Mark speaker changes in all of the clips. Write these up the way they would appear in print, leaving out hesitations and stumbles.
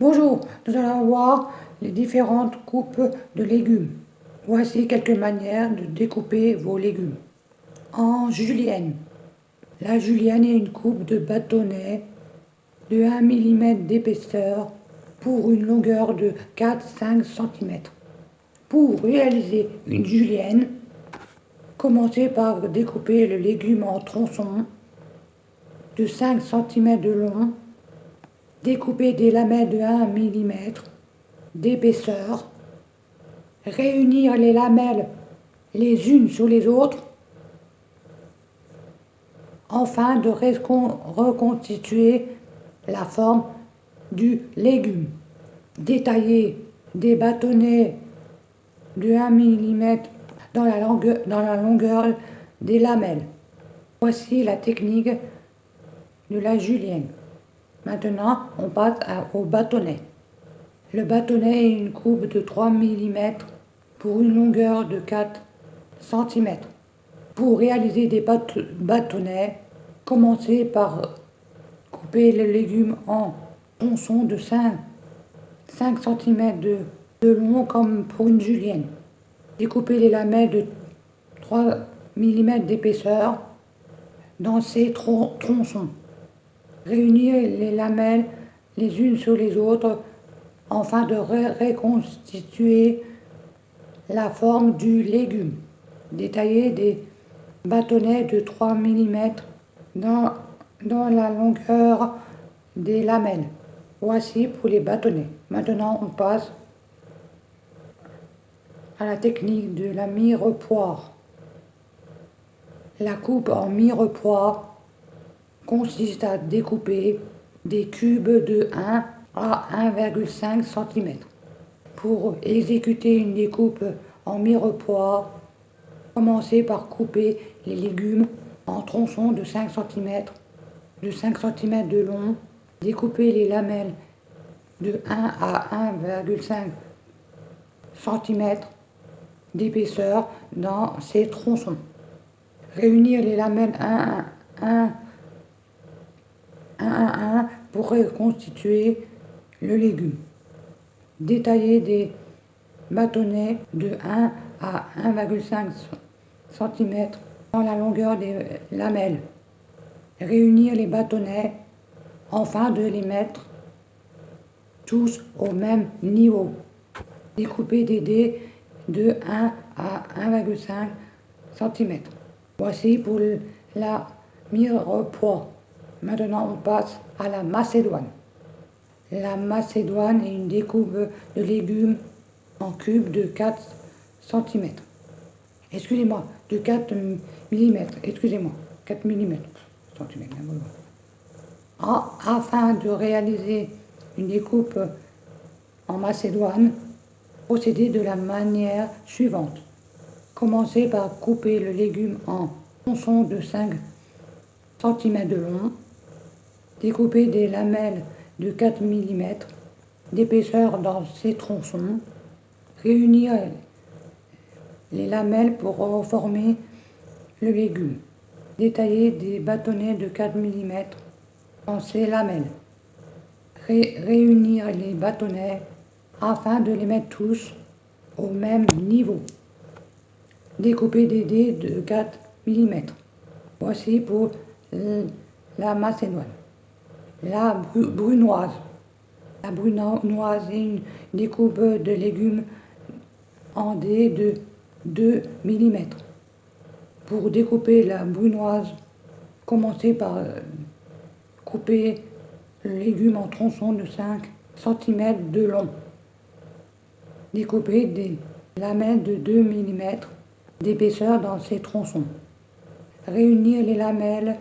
Speaker 1: Bonjour, nous allons voir les différentes coupes de légumes. Voici quelques manières de découper vos légumes. En julienne. La julienne est une coupe de bâtonnet de 1 mm d'épaisseur pour une longueur de 4-5 cm. Pour réaliser une julienne, commencez par découper le légume en tronçons de 5 cm de long. Découpez des lamelles de 1 mm d'épaisseur. Réunir les lamelles les unes sur les autres afin de reconstituer la forme du légume. Détailler des bâtonnets de 1 mm dans la longueur des lamelles. Voici la technique de la julienne. Maintenant, on passe au bâtonnet. Le bâtonnet est une coupe de 3 mm pour une longueur de 4 cm. Pour réaliser des bâtonnets, commencez par couper les légumes en tronçons de 5 cm de long comme pour une julienne. Découpez les lamelles de 3 mm d'épaisseur dans ces tronçons. Réunir les lamelles les unes sur les autres afin de reconstituer la forme du légume. Détailler des bâtonnets de 3 mm dans la longueur des lamelles. Voici pour les bâtonnets. Maintenant, on passe à la technique de la mirepoix. La coupe en mirepoix consiste à découper des cubes de 1 à 1,5 cm. Pour exécuter une découpe en mirepoix, commencez par couper les légumes en tronçons de 5 cm de long. Découpez les lamelles de 1 à 1,5 cm d'épaisseur dans ces tronçons. Réunir les lamelles un à un pour reconstituer le légume. Détailler des bâtonnets de 1 à 1,5 cm dans la longueur des lamelles. Réunir les bâtonnets afin de les mettre tous au même niveau. Découper des dés de 1 à 1,5 cm. Voici pour la mirepoix. Maintenant, on passe à la macédoine. La macédoine est une découpe de légumes en cubes de 4 cm. Excusez-moi, de 4 mm. Excusez-moi, 4 mm. Centimètres. Afin de réaliser une découpe en macédoine, procédez de la manière suivante. Commencez par couper le légume en tronçons de 5 cm de long. Découpez des lamelles de 4 mm d'épaisseur dans ces tronçons. Réunir les lamelles pour former le légume. Détailler des bâtonnets de 4 mm dans ces lamelles. Réunir les bâtonnets afin de les mettre tous au même niveau. Découper des dés de 4 mm. Voici pour la macédoine. La brunoise. La brunoise est une découpe de légumes en dés de 2 mm. Pour découper la brunoise, commencez par couper le légume en tronçons de 5 cm de long. Découpez des lamelles de 2 mm d'épaisseur dans ces tronçons. Réunir les lamelles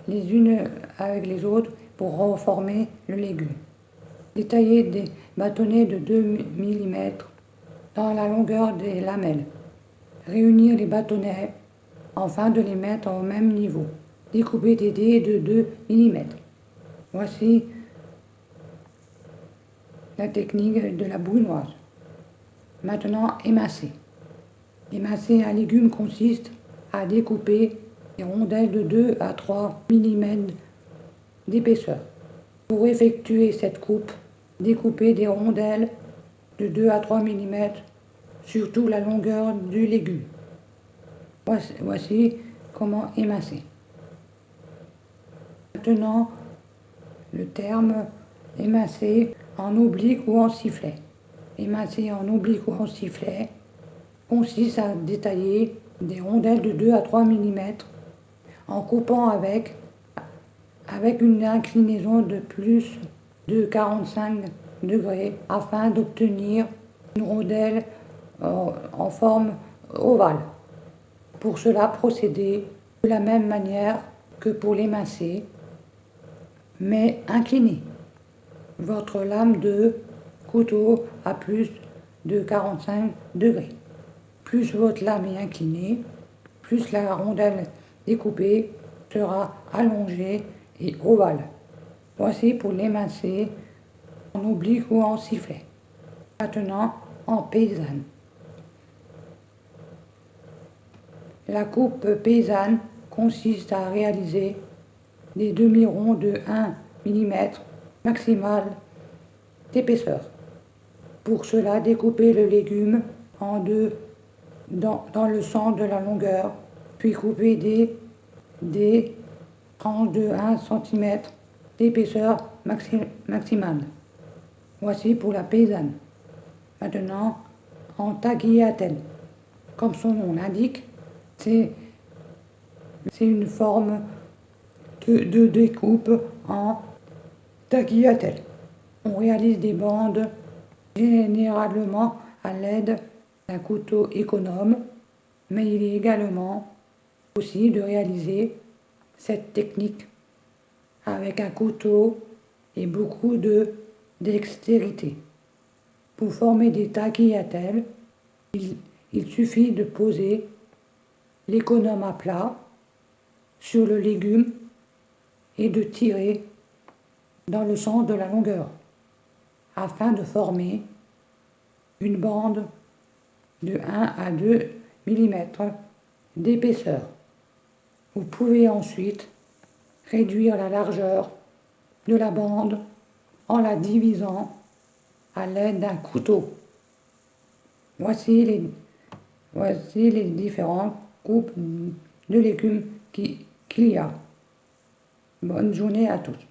Speaker 1: les unes avec les autres pour reformer le légume. Détailler des bâtonnets de 2 mm dans la longueur des lamelles. Réunir les bâtonnets afin de les mettre au même niveau. Découper des dés de 2 mm. Voici la technique de la brunoise. Maintenant, émincer. Émincer un légume consiste à découper des rondelles de 2 à 3 mm d'épaisseur. Pour effectuer cette coupe, découper des rondelles de 2 à 3 mm sur toute la longueur du légume. Voici comment émincer. Maintenant, le terme émincer en oblique ou en sifflet. Émincer en oblique ou en sifflet consiste à détailler des rondelles de 2 à 3 mm en coupant avec une inclinaison de plus de 45 degrés afin d'obtenir une rondelle en forme ovale. Pour cela, procédez de la même manière que pour l'émincer, mais inclinée. Votre lame de couteau à plus de 45 degrés. Plus votre lame est inclinée, plus la rondelle découpée sera allongée et ovale. Voici pour l'émincer en oblique ou en sifflet. Maintenant, en paysanne. La coupe paysanne consiste à réaliser des demi-ronds de 1 mm maximal d'épaisseur. Pour cela, découpez le légume en deux dans le centre de la longueur, puis coupez des tranches de 1 cm d'épaisseur maximale. Voici pour la paysanne. Maintenant, en tagliatelle. Comme son nom l'indique, c'est une forme de découpe en tagliatelle. On réalise des bandes généralement à l'aide d'un couteau économe, mais il est également possible de réaliser cette technique avec un couteau et beaucoup de dextérité. Pour former des tagliatelles, il suffit de poser l'économe à plat sur le légume et de tirer dans le sens de la longueur afin de former une bande de 1 à 2 mm d'épaisseur. Vous pouvez ensuite réduire la largeur de la bande en la divisant à l'aide d'un couteau. Voici les différentes coupes de légumes qu'il y a. Bonne journée à tous.